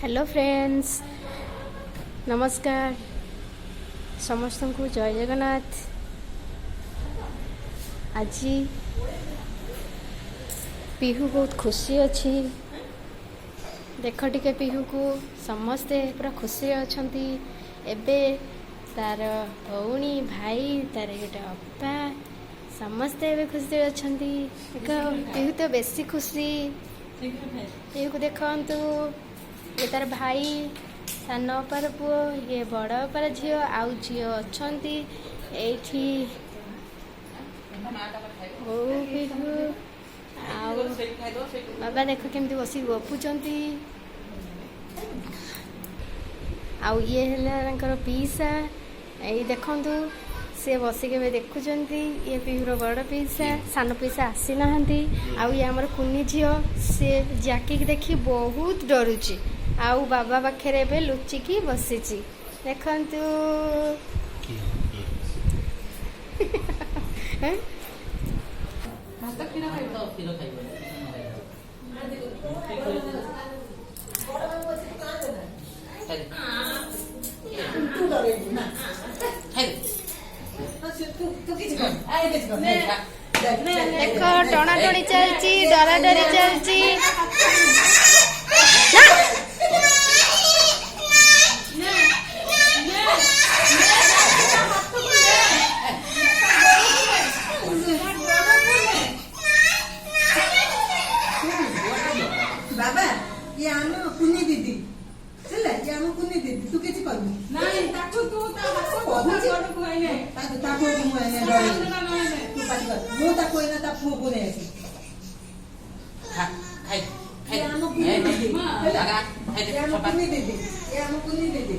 Hello friends, नमस्कार समस्त को जय जगन्नाथ। आज पिहू बहुत खुशी अच्छी। देख टिके पिहू को समस्ते पूरा खुशी अच्छी। एबे तार भौणी भाई तार गोटे अपा समस्ते एबे खुशी अच्छा। देख पिहू तो बेसी खुशी। पिहू को देखु, ये तार भाई सान अपार पुओ, ये बड़ अपार झी आउ झी अच्छा। बाबा देख केमती बस गपुंट। आउ ये है पीसा। यही देखु सी बसिक देखुंट। ये पिहूर बड़ पीसा, सान पीसा आसी ना। आउ ये आमर कुनी झी सी जाकी देखी बहुत डरुची। आउ बाबा पाखे ए लुचिकी बसी देखु। देख टणा टणी चलती, डरा डरी चलती। बाबा ये आम कुनी दीदी चला, ये आम कुनी दीदी तू किछि करबी नाही। ताकू तू ता हाथ बड़ कोइ नै ताकू तू नै डरे तू पाटी कर। मो ता कोइ ना ता फो को नै आसी खाइ खाइ आम कुनी दीदी लगा खाइ दे। ये आम कुनी दीदी, ये आम कुनी दीदी